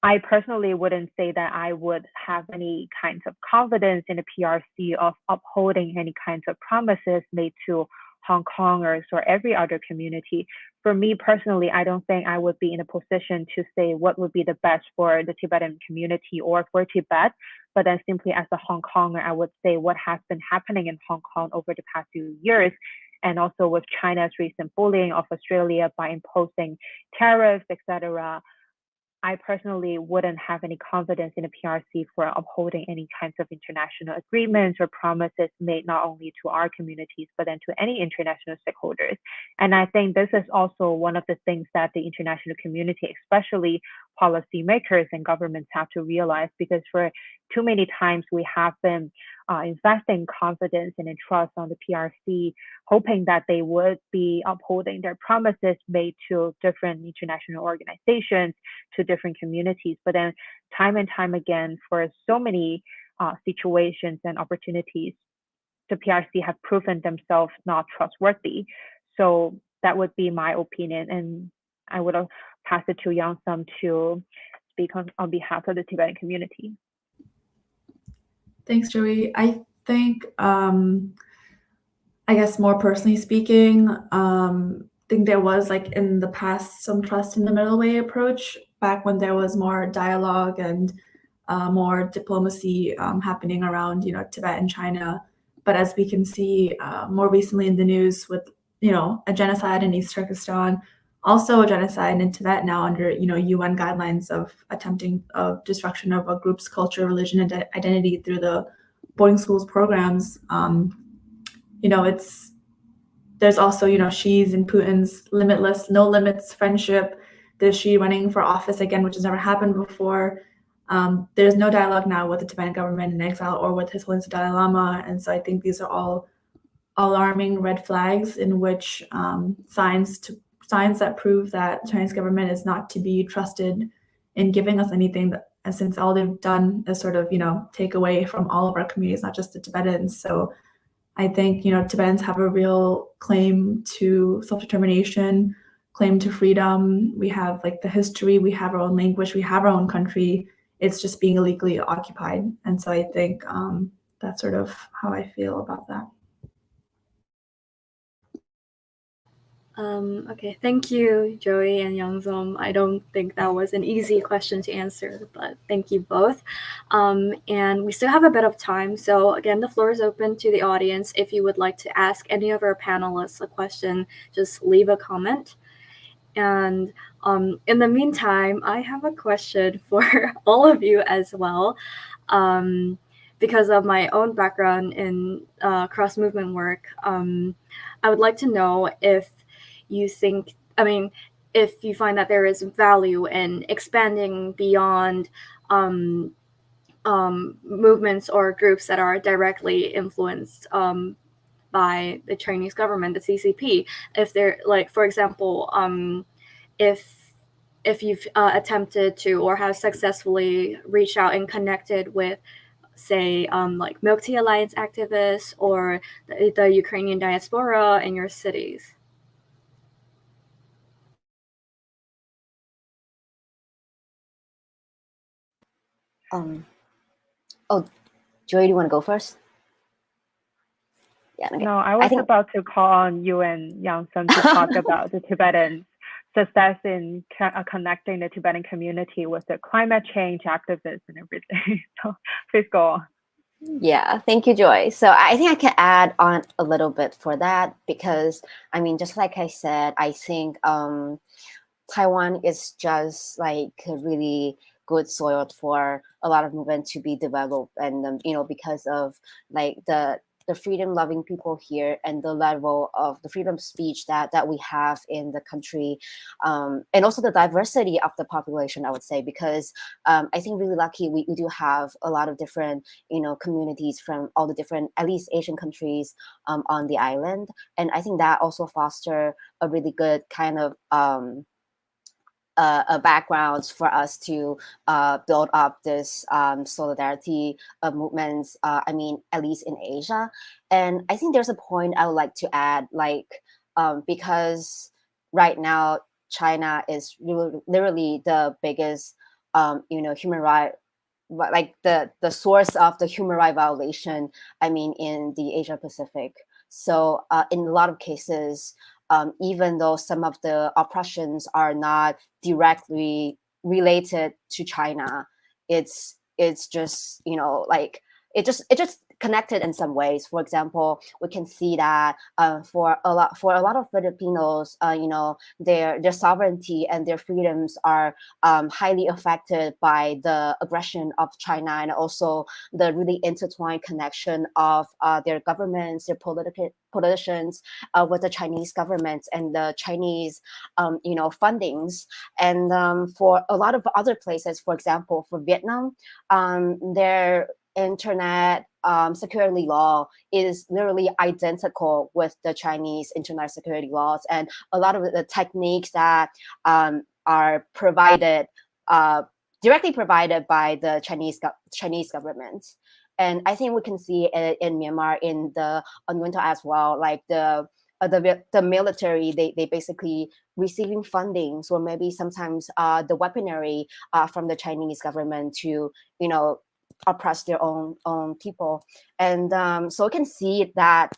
I personally wouldn't say that I would have any kinds of confidence in the PRC of upholding any kinds of promises made to Hong Kongers or every other community. For me personally, I don't think I would be in a position to say what would be the best for the Tibetan community or for Tibet, but then simply as a Hong Konger, I would say what has been happening in Hong Kong over the past few years, and also with China's recent bullying of Australia by imposing tariffs, etc. I personally wouldn't have any confidence in the PRC for upholding any kinds of international agreements or promises made not only to our communities, but then to any international stakeholders. And I think this is also one of the things that the international community, especially policymakers and governments, have to realize, because for too many times we have been investing confidence and trust on the PRC, hoping that they would be upholding their promises made to different international organizations, to different communities. But then time and time again, for so many situations and opportunities, the PRC have proven themselves not trustworthy. So that would be my opinion. And I would pass it to Yang Sum to speak on behalf of the Tibetan community. Thanks, Joey. I think, I guess more personally speaking, I think there was like in the past some trust in the middle way approach back when there was more dialogue and more diplomacy happening around, Tibet and China. But as we can see more recently in the news with, a genocide in East Turkestan, also a genocide in Tibet now under, UN guidelines of attempting destruction of a group's culture, religion, and identity through the boarding schools programs. There's also, Xi's and Putin's limitless, no limits friendship. There's Xi running for office again, which has never happened before. There's no dialogue now with the Tibetan government in exile or with His Holiness the Dalai Lama. And so I think these are all alarming red flags in which signs that prove that the Chinese government is not to be trusted in giving us anything, since all they've done is sort of, take away from all of our communities, not just the Tibetans. So I think, Tibetans have a real claim to self-determination, claim to freedom. We have like the history, we have our own language, we have our own country. It's just being illegally occupied. And so I think that's sort of how I feel about that. Okay, thank you, Joey and Youngzom. I don't think that was an easy question to answer, but thank you both. And we still have a bit of time. So again, the floor is open to the audience. If you would like to ask any of our panelists a question, just leave a comment. And in the meantime, I have a question for all of you as well. Because of my own background in cross-movement work, I would like to know if you think, if you find that there is value in expanding beyond movements or groups that are directly influenced by the Chinese government, the CCP. If they're like, for example, if you've attempted to or have successfully reached out and connected with, say, like Milk Tea Alliance activists or the Ukrainian diaspora in your cities. Oh, Joey, do you want to go first? Yeah. Okay. No, I was about to call on you and Yang Sum to talk about the Tibetan success in connecting the Tibetan community with the climate change activists and everything. So please go on. Yeah, thank you, Joy. So I think I can add on a little bit for that because, just like I said, I think Taiwan is just like a really good soil for a lot of movement to be developed, and because of like the freedom-loving people here and the level of the freedom of speech that we have in the country, and also the diversity of the population, I would say, because I think really lucky we do have a lot of different communities from all the different, at least Asian countries on the island, and I think that also foster a really good kind of backgrounds for us to build up this solidarity of movements, at least in Asia. And I think there's a point I would like to add, because right now, China is literally the biggest, human right, like the source of the human right violation, in the Asia Pacific. So in a lot of cases, even though some of the oppressions are not directly related to China, it's just it just connected in some ways. For example, we can see that for a lot of Filipinos, their sovereignty and their freedoms are highly affected by the aggression of China, and also the really intertwined connection of their governments, their politicians with the Chinese government and the Chinese fundings. And for a lot of other places, for example, for Vietnam, internet security law is literally identical with the Chinese internet security laws, and a lot of the techniques that are provided directly provided by the Chinese government. And I think we can see it in Myanmar in the winter as well, like the military, they basically receiving funding, or maybe sometimes the weaponry from the Chinese government to, oppress their own people. And so we can see that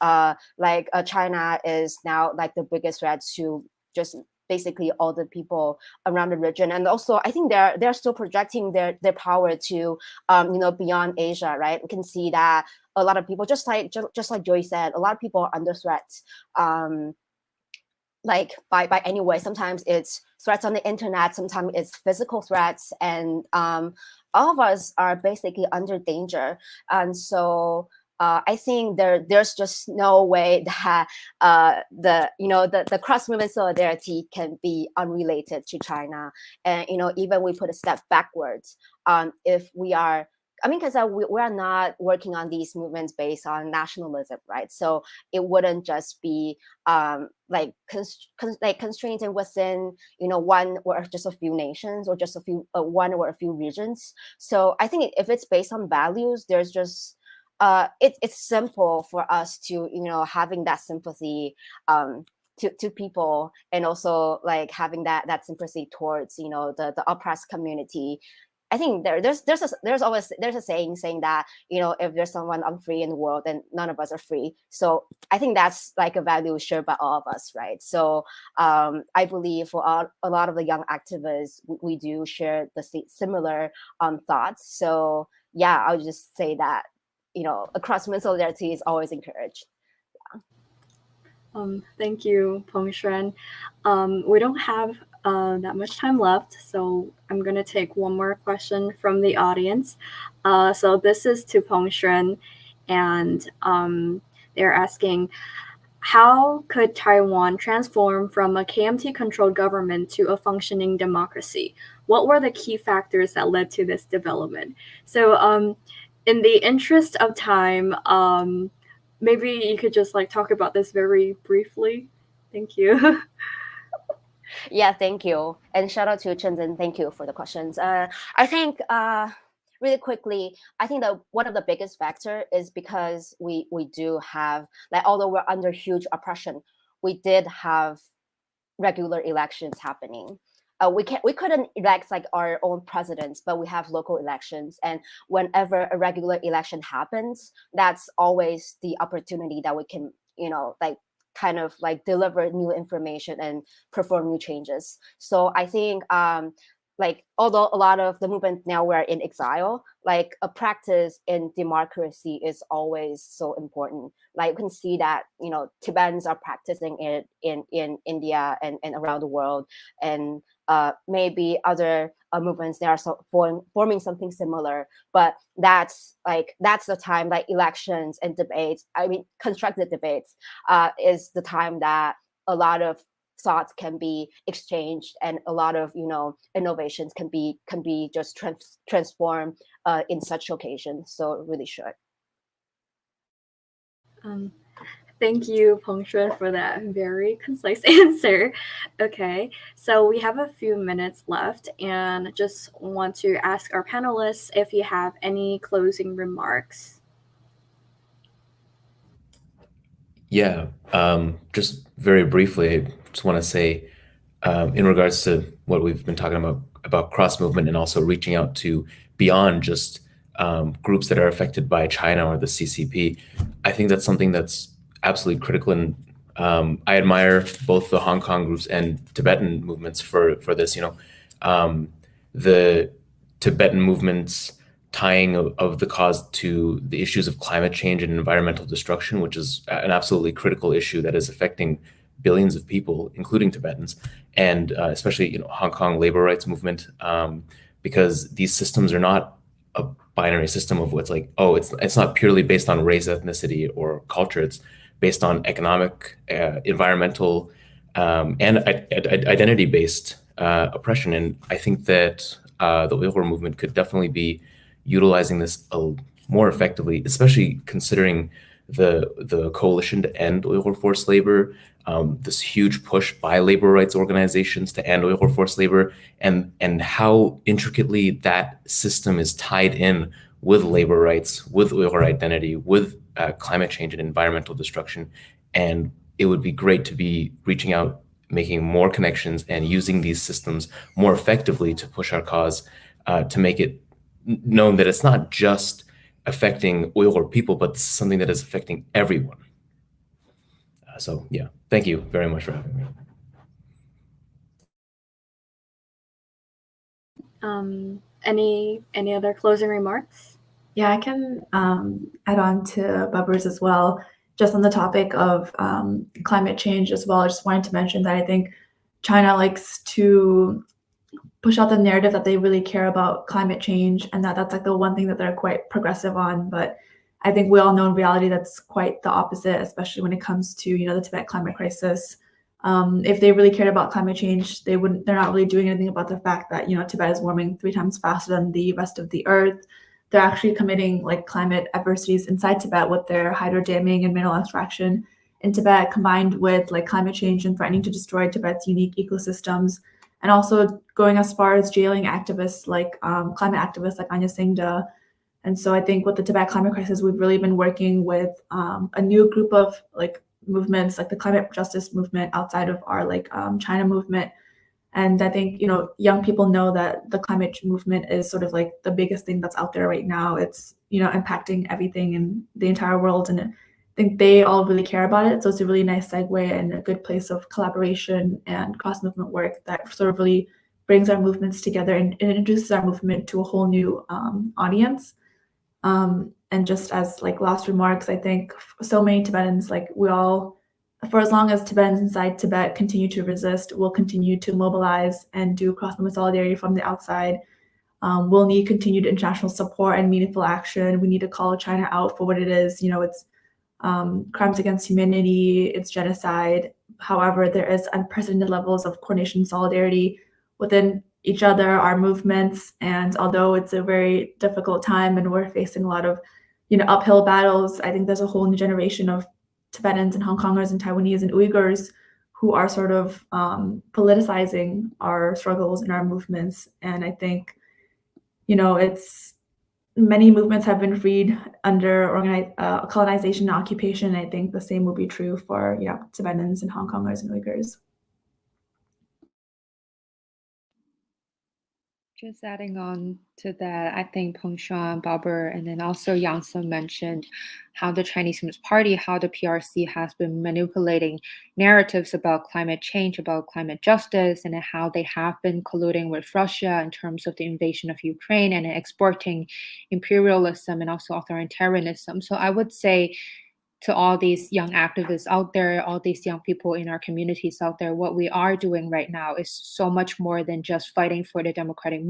China is now like the biggest threat to just basically all the people around the region. And also I think they're still projecting their power to beyond Asia, right? We can see that a lot of people, just like Joy said, a lot of people are under threat, like by any way. Sometimes it's threats on the internet, sometimes it's physical threats, and all of us are basically under danger. And so I think there's just no way that the cross movement solidarity can be unrelated to China. And even we put a step backwards, if we are, because we are not working on these movements based on nationalism, right? So it wouldn't just be constrained within one or just a few nations, or just one or a few regions. So I think if it's based on values, there's just it's simple for us to having that sympathy to people, and also like having that sympathy towards the oppressed community. I think there's a saying that if there's someone unfree in the world, then none of us are free. So I think that's like a value shared by all of us, right? So I believe for a lot of the young activists, we do share the similar thoughts. So yeah, I would just say that across-movement solidarity is always encouraged. Thank you, Peng Xuan. We don't have that much time left, so I'm going to take one more question from the audience. So this is to Peng Xuan, and they're asking, how could Taiwan transform from a KMT-controlled government to a functioning democracy? What were the key factors that led to this development? So in the interest of time, maybe you could just talk about this very briefly. Thank you. Yeah, thank you. And shout out to Chinzen. Thank you for the questions. I think really quickly, I think that one of the biggest factor is because we do have, although we're under huge oppression, we did have regular elections happening. We couldn't elect our own presidents, but we have local elections. And whenever a regular election happens, that's always the opportunity that we can, kind of deliver new information and perform new changes. So I think although a lot of the movement now we're in exile, a practice in democracy is always so important. You can see that Tibetans are practicing it in India and around the world, and maybe other movements they are forming something similar. But that's the time elections and debates, constructed debates, is the time that a lot of thoughts can be exchanged, and a lot of innovations can be just transformed in such occasions. So it really should. Thank you, Peng Xuan, for that very concise answer. Okay, so we have a few minutes left, and just want to ask our panelists if you have any closing remarks. Yeah, just very briefly, I just want to say, in regards to what we've been talking about cross-movement, and also reaching out to beyond just groups that are affected by China or the CCP, I think that's something that's absolutely critical. And I admire both the Hong Kong groups and Tibetan movements for this. The Tibetan movements tying of the cause to the issues of climate change and environmental destruction, which is an absolutely critical issue that is affecting billions of people, including Tibetans, and especially Hong Kong labor rights movement, because these systems are not a binary system of what's it's not purely based on race, ethnicity, or culture. It's based on economic, environmental, and identity-based oppression. And I think that the Uyghur movement could definitely be utilizing this more effectively, especially considering the coalition to end Uyghur forced labor, this huge push by labor rights organizations to end Uyghur forced labor, and how intricately that system is tied in with labor rights, with Uyghur identity, with climate change and environmental destruction. And it would be great to be reaching out, making more connections, and using these systems more effectively to push our cause, to make it known that it's not just affecting Uyghur people, but something that is affecting everyone. So yeah, thank you very much for having me. Any other closing remarks? Yeah, I can add on to Babar's as well. Just on the topic of climate change as well, I just wanted to mention that I think China likes to push out the narrative that they really care about climate change and that that's like the one thing that they're quite progressive on. But I think we all know in reality that's quite the opposite, especially when it comes to, you know, the Tibet climate crisis. If they really cared about climate change, they're not really doing anything about the fact that, you know, Tibet is warming 3 times faster than the rest of the earth. They're actually committing like climate adversities inside Tibet with their hydro damming and mineral extraction in Tibet, combined with like climate change and threatening to destroy Tibet's unique ecosystems, and also going as far as jailing activists like climate activists like Anya Singda. And so I think with the Tibet climate crisis, we've really been working with a new group of like movements, like the climate justice movement outside of our like China movement. And I think, you know, young people know that the climate movement is sort of like the biggest thing that's out there right now. It's, you know, impacting everything in the entire world. And I think they all really care about it. So it's a really nice segue and a good place of collaboration and cross-movement work that sort of really brings our movements together and introduces our movement to a whole new audience. And just as like last remarks, I think so many Tibetans, like we all, for as long as Tibetans inside Tibet continue to resist, we'll continue to mobilize and do cross-movement solidarity from the outside. We'll need continued international support and meaningful action. We need to call China out for what it is. You know, it's crimes against humanity, it's genocide. However, there is unprecedented levels of coordination and solidarity within each other, our movements. And although it's a very difficult time and we're facing a lot of, you know, uphill battles, I think there's a whole new generation of Tibetans and Hong Kongers and Taiwanese and Uyghurs who are sort of politicizing our struggles and our movements. And I think, you know, many movements have been freed under colonization and occupation. I think the same will be true for, yeah, Tibetans and Hong Kongers and Uyghurs. Just adding on to that, I think Peng Shuan, Babar, and then also Yang Seng mentioned how the Chinese Communist Party, how the PRC has been manipulating narratives about climate change, about climate justice, and how they have been colluding with Russia in terms of the invasion of Ukraine and exporting imperialism and also authoritarianism. So I would say to all these young activists out there, all these young people in our communities out there, what we are doing right now is so much more than just fighting for the democratic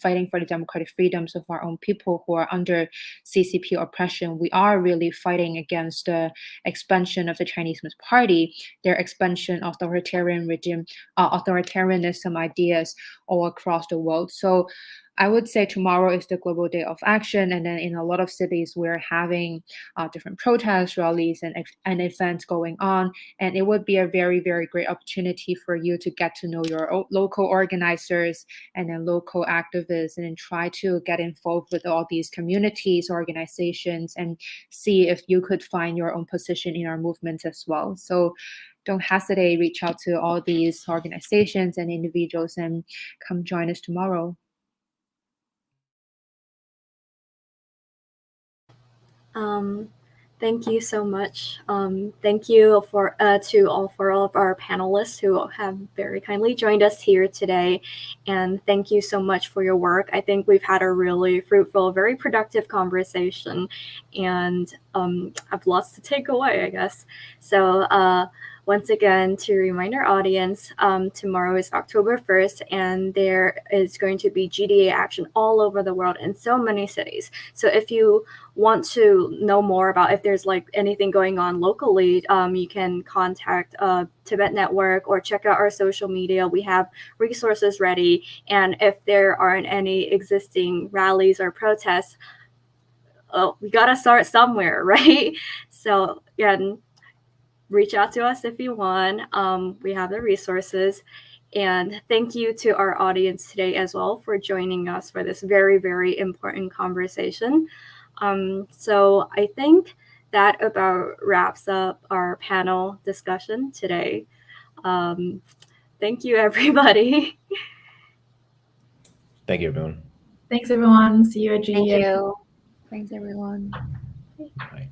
fighting for the democratic freedoms of our own people who are under CCP oppression. We are really fighting against the expansion of the Chinese Communist Party, their expansion of authoritarian regime, authoritarianism ideas all across the world. So I would say tomorrow is the Global Day of Action, and then in a lot of cities we're having different protests, rallies, and events going on. And it would be a very, very great opportunity for you to get to know your local organizers and then local activists, and then try to get involved with all these communities, organizations, and see if you could find your own position in our movement as well. So don't hesitate, reach out to all these organizations and individuals and come join us tomorrow. Thank you so much. Thank you to all 4 of our panelists who have very kindly joined us here today. And thank you so much for your work. I think we've had a really fruitful, very productive conversation, and I've lots to take away, I guess. So once again, to remind our audience, tomorrow is October 1st, and there is going to be GDA action all over the world in so many cities. So if you want to know more about if there's like anything going on locally, you can contact Tibet Network or check out our social media. We have resources ready. And if there aren't any existing rallies or protests, we gotta start somewhere, right? So again, reach out to us if you want. We have the resources. And thank you to our audience today as well for joining us for this very, very important conversation. So I think that about wraps up our panel discussion today. Thank you, everybody. Thank you, everyone. Thanks, everyone. See you at GDA. Thank you. Thanks, everyone. Bye.